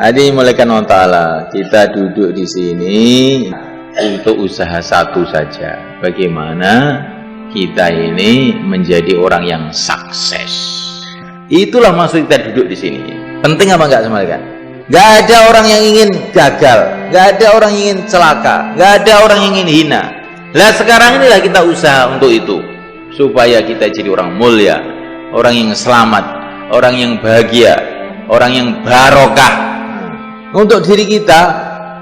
Hadirin Allah Ta'ala, kita duduk di sini untuk usaha satu saja. Bagaimana kita ini menjadi orang yang sukses. Itulah maksud kita duduk di sini. Penting apa enggak semuanya? Enggak ada orang yang ingin gagal, enggak ada orang yang ingin celaka, enggak ada orang yang ingin hina. Lah sekarang inilah kita usaha untuk itu, supaya kita jadi orang mulia, orang yang selamat, orang yang bahagia, orang yang barokah. Untuk diri kita,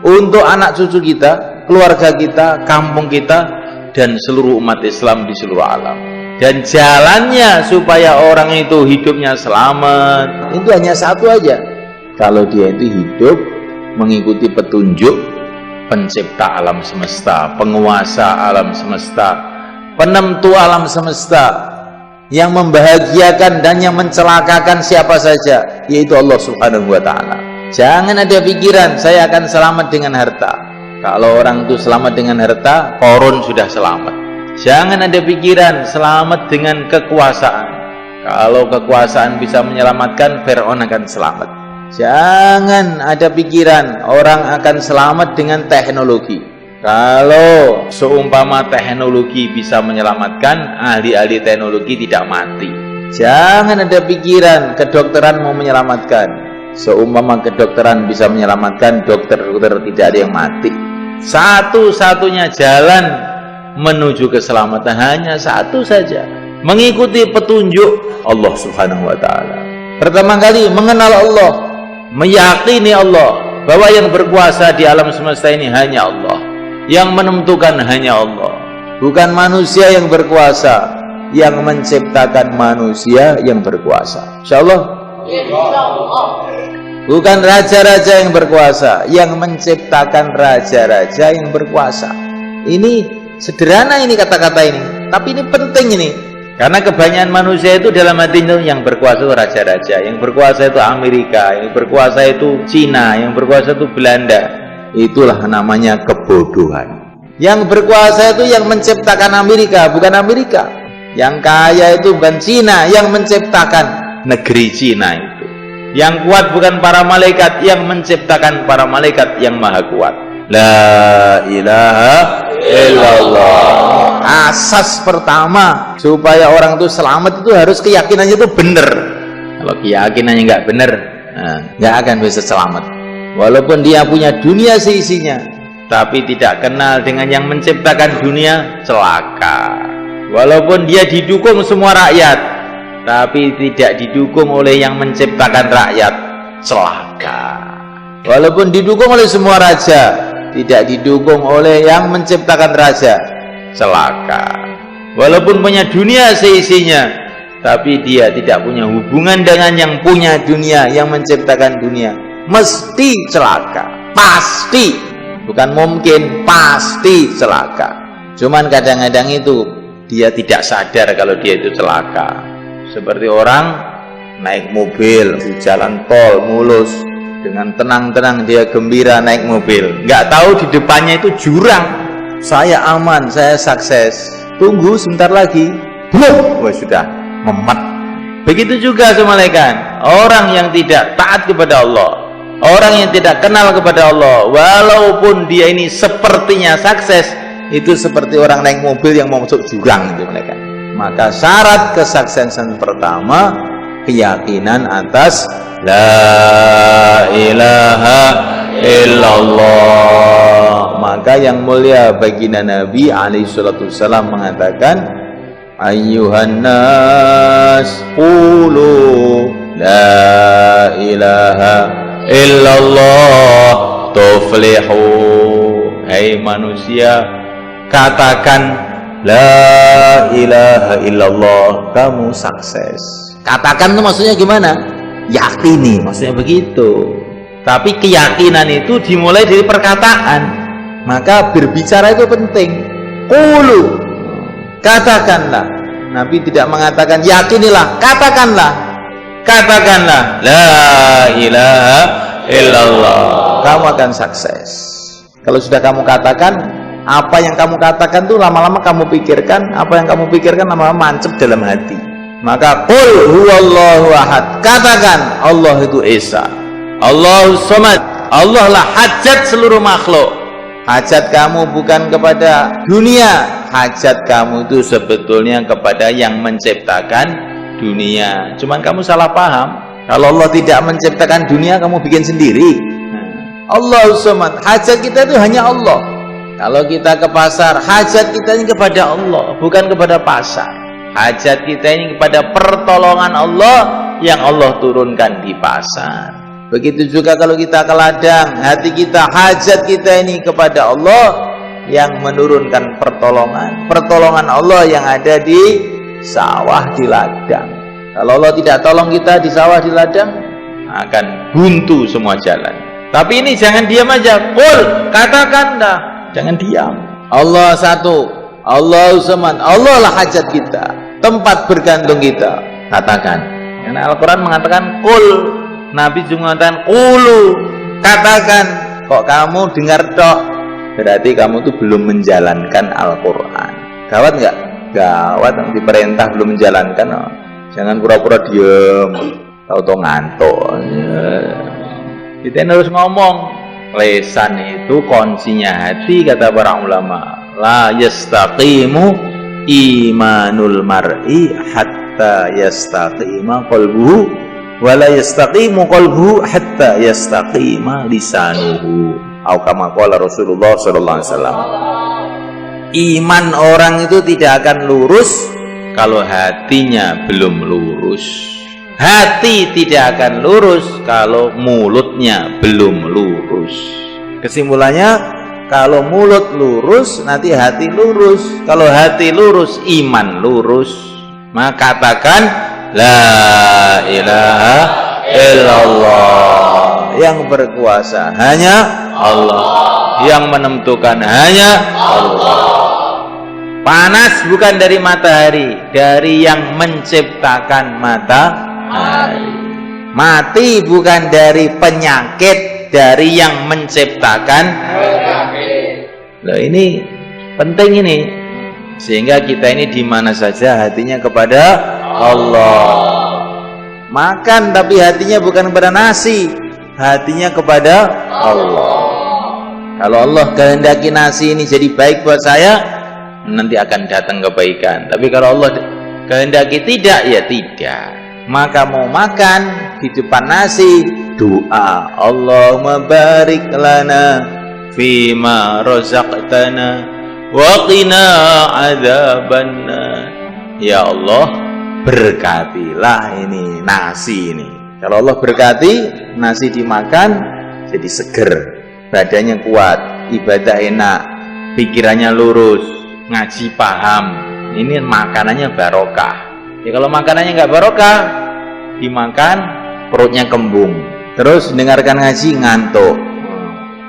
untuk anak cucu kita, keluarga kita, kampung kita, dan seluruh umat Islam di seluruh alam. Dan jalannya supaya orang itu hidupnya selamat, itu hanya satu aja. Kalau dia itu hidup mengikuti petunjuk pencipta alam semesta, penguasa alam semesta, penentu alam semesta, yang membahagiakan dan yang mencelakakan siapa saja, yaitu Allah Subhanahu wa Ta'ala. Jangan ada pikiran saya akan selamat dengan harta. Kalau orang itu selamat dengan harta, Qarun sudah selamat. Jangan ada pikiran selamat dengan kekuasaan. Kalau kekuasaan bisa menyelamatkan, Fir'aun akan selamat. Jangan ada pikiran orang akan selamat dengan teknologi. Kalau seumpama teknologi bisa menyelamatkan, ahli-ahli teknologi tidak mati. Jangan ada pikiran kedokteran mau menyelamatkan. Seumpama kedokteran bisa menyelamatkan, dokter-dokter tidak ada yang mati. Satu-satunya jalan menuju keselamatan hanya satu saja, mengikuti petunjuk Allah Subhanahu wa Ta'ala. Pertama kali mengenal Allah, meyakini Allah, bahwa yang berkuasa di alam semesta ini hanya Allah, yang menentukan hanya Allah, bukan manusia yang berkuasa, yang menciptakan manusia yang berkuasa. Insyaallah. Bukan raja-raja yang berkuasa, yang menciptakan raja-raja yang berkuasa. Ini sederhana ini kata-kata ini, tapi ini penting ini. Karena kebanyakan manusia itu dalam hati itu yang berkuasa itu raja-raja, yang berkuasa itu Amerika, yang berkuasa itu Cina, yang berkuasa itu Belanda. Itulah namanya kebodohan. Yang berkuasa itu yang menciptakan Amerika, bukan Amerika. Yang kaya itu bukan Cina, yang menciptakan negeri Cina itu. Yang kuat bukan para malaikat, yang menciptakan para malaikat yang maha kuat. La ilaha illallah. Asas pertama supaya orang itu selamat itu harus keyakinannya itu benar. Kalau keyakinannya nggak benar, nggak akan bisa selamat. Walaupun dia punya dunia seisinya, tapi tidak kenal dengan yang menciptakan dunia, celaka. Walaupun dia didukung semua rakyat, tapi tidak didukung oleh yang menciptakan rakyat, celaka. Walaupun didukung oleh semua raja, tidak didukung oleh yang menciptakan raja, celaka. Walaupun punya dunia seisinya, tapi dia tidak punya hubungan dengan yang punya dunia, yang menciptakan dunia, mesti celaka. Pasti, bukan mungkin, pasti celaka. Cuman kadang-kadang itu dia tidak sadar kalau dia itu celaka. Seperti orang naik mobil di jalan tol mulus, dengan tenang-tenang dia gembira naik mobil, nggak tahu di depannya itu jurang. Saya aman, saya sukses. Tunggu sebentar lagi, blok, wah sudah memet. Begitu juga semalekan orang yang tidak taat kepada Allah, orang yang tidak kenal kepada Allah, walaupun dia ini sepertinya sukses, itu seperti orang naik mobil yang mau masuk jurang itu mereka. Maka syarat kesuksesan pertama keyakinan atas la ilaha illallah. Maka yang mulia baginda Nabi alaihi salatu wasallam mengatakan, ayyuhan nas qulu la ilaha illallah tuflihu. Hai manusia, katakan la ilaha illallah, kamu sukses. Katakan itu maksudnya gimana? Yakini, maksudnya begitu. Tapi keyakinan itu dimulai dari perkataan. Maka berbicara itu penting. Qulu, Katakanlah. Nabi tidak mengatakan yakinilah, katakanlah. Katakanlah la ilaha illallah. Kamu akan sukses. Kalau sudah kamu katakan, apa yang kamu katakan tuh lama-lama kamu pikirkan, apa yang kamu pikirkan lama-lama mancep dalam hati. Maka qul huwallahu ahad, katakan Allah itu Esa, Allahus Samad, Allah lah hajat seluruh makhluk. Hajat kamu bukan kepada dunia, hajat kamu itu sebetulnya kepada yang menciptakan dunia. Cuman kamu salah paham. Kalau Allah tidak menciptakan dunia, kamu bikin sendiri. Allahus Samad, hajat kita itu hanya Allah. Kalau kita ke pasar, hajat kita ini kepada Allah, bukan kepada pasar. Hajat kita ini kepada pertolongan Allah yang Allah turunkan di pasar. Begitu juga kalau kita ke ladang, hati kita, hajat kita ini kepada Allah yang menurunkan pertolongan Allah yang ada di sawah, di ladang. Kalau Allah tidak tolong kita di sawah, di ladang, akan buntu semua jalan. Tapi ini jangan diam aja. Qul, katakanlah, jangan diam. Allah satu, Allahus Samad, Allah lah hajat kita, tempat bergantung kita. Katakan. Karena Al-Quran mengatakan qul, Nabi juga mengatakan qulu, katakan. Kok kamu dengar tok, berarti kamu tuh belum menjalankan Al-Quran. Gawat nggak? Gawat, diperintah belum menjalankan. Jangan pura-pura diem, tahu-tahu ngantuk. Kita harus ngomong. Lesan itu kuncinya hati, kata para ulama. La yastaqimu imanul mar'i hatta yastaqima qalbuhu, wa la yastaqimu qalbuhu hatta yastaqima lisanuhu. Atau kama qala Rasulullah sallallahu alaihi wasallam. Iman orang itu tidak akan lurus kalau hatinya belum lurus. Hati tidak akan lurus kalau mulutnya belum lurus. Kesimpulannya, kalau mulut lurus, nanti hati lurus. Kalau hati lurus, iman lurus. Maka katakan la ilaha illallah. Yang berkuasa hanya Allah, yang menentukan hanya Allah. Panas bukan dari matahari, dari yang menciptakan matahari. Mati bukan dari penyakit, dari yang menciptakan penyakit. Loh, ini penting ini, sehingga kita ini di mana saja hatinya kepada Allah. Makan tapi hatinya bukan kepada nasi, hatinya kepada Allah. Kalau Allah kehendaki nasi ini jadi baik buat saya, nanti akan datang kebaikan. Tapi kalau Allah kehendaki tidak, ya tidak. Maka mau makan di depan nasi, doa Allahumma barik lana fima razaqtana wa qina adzabannar. Ya Allah, berkatilah ini nasi ini. Kalau Allah berkati, nasi dimakan jadi seger, badannya kuat, ibadah enak, pikirannya lurus, ngaji paham. Ini makanannya barokah. Ya kalau makanannya nggak barokah, dimakan perutnya kembung, terus dengarkan ngaji ngantuk,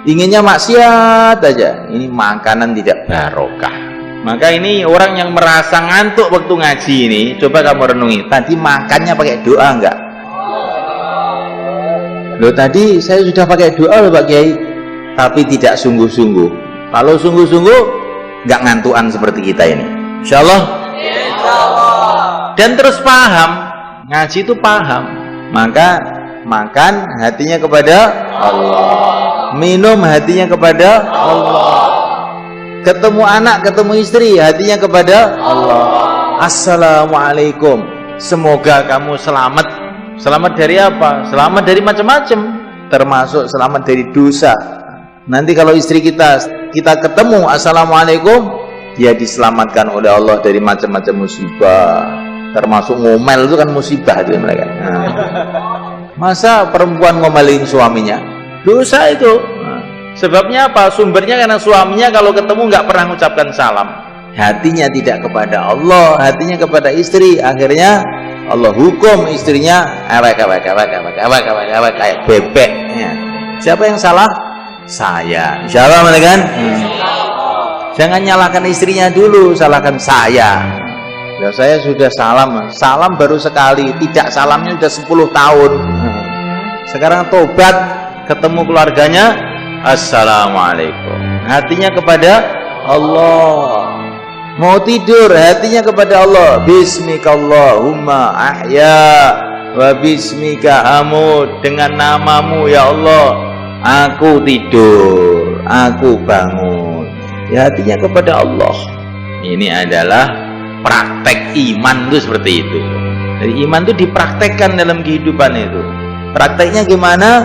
inginnya maksiat aja. Ini makanan tidak barokah. Maka ini orang yang merasa ngantuk waktu ngaji ini, coba kamu renungi, tadi makannya pakai doa enggak? Loh, tadi saya sudah pakai doa loh Pak Kiai, tapi tidak sungguh-sungguh. Kalau sungguh-sungguh nggak ngantuan seperti kita ini, insya Allah. Dan terus paham, ngaji itu paham. Maka makan hatinya kepada Allah, minum hatinya kepada Allah, ketemu anak, ketemu istri, hatinya kepada Allah. Assalamualaikum, semoga kamu selamat. Selamat dari apa? Selamat dari macam-macam, termasuk selamat dari dosa. Nanti kalau istri kita ketemu assalamualaikum, dia diselamatkan oleh Allah dari macam-macam musibah, termasuk ngomel itu kan musibah itu mereka. Nah, masa perempuan ngomelin suaminya? Dosa itu. Nah, sebabnya apa? Sumbernya karena suaminya kalau ketemu nggak pernah mengucapkan salam. Hatinya tidak kepada Allah, hatinya kepada istri. Akhirnya Allah hukum istrinya kayak bebek. Siapa yang salah? Saya. Insya Allah, kan? Jangan nyalahkan istrinya dulu, salahkan saya. Ya, saya sudah salam baru sekali, tidak salamnya sudah 10 tahun. Sekarang tobat, ketemu keluarganya, assalamualaikum. Hatinya kepada Allah. Mau tidur, hatinya kepada Allah. Bismikallahumma ahya wa bismika amut. Dengan namamu ya Allah, aku tidur, aku bangun. Ya, hatinya kepada Allah. Ini adalah praktek iman itu seperti itu. Jadi iman itu dipraktekkan dalam kehidupan itu. Prakteknya gimana?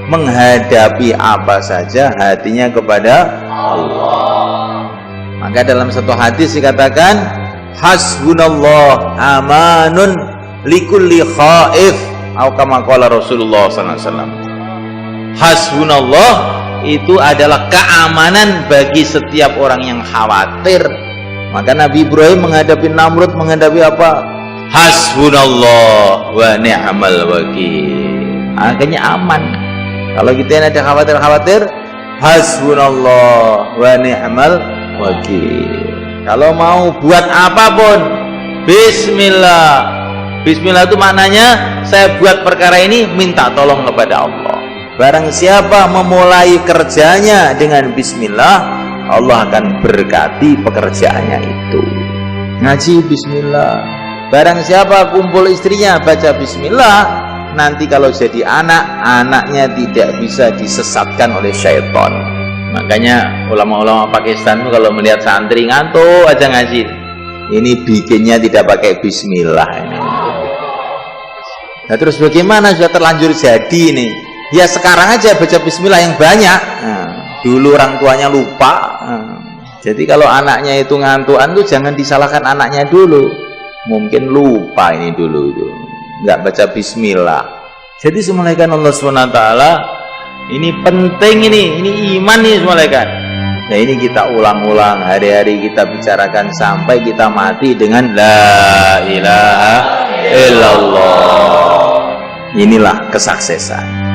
Menghadapi apa saja hatinya kepada Allah. Maka dalam satu hadis dikatakan hasbunallah amanun likulli khaif, atau kama qala Rasulullah sallallahu alaihi wasallam. Hasbunallah itu adalah keamanan bagi setiap orang yang khawatir. Maka Nabi Ibrahim menghadapi Namrud, menghadapi apa? Hasbunallah wa ni'mal wakil. Akhirnya aman. Kalau kita ada khawatir-khawatir, hasbunallah wa ni'mal wakil. Kalau mau buat apapun, bismillah. Bismillah itu maknanya saya buat perkara ini minta tolong kepada Allah. Barang siapa memulai kerjanya dengan bismillah, Allah akan berkati pekerjaannya itu. Ngaji bismillah. Barang siapa kumpul istrinya baca bismillah, nanti kalau jadi anak, anaknya tidak bisa disesatkan oleh syaitan. Makanya ulama-ulama Pakistan itu kalau melihat santri ngantuk aja ngaji, ini bikinnya tidak pakai bismillah ini. Nah, terus bagaimana sudah terlanjur jadi ini? Ya sekarang aja baca bismillah yang banyak. Dulu orang tuanya lupa. Jadi kalau anaknya itu ngantuan tuh jangan disalahkan anaknya dulu. Mungkin lupa ini dulu itu, nggak baca bismillah. Jadi semulaikan Allah SWT, ini penting, ini iman nih semulaikan. Nah ini kita ulang-ulang, hari-hari kita bicarakan sampai kita mati dengan la ilaha illallah. Inilah kesuksesan.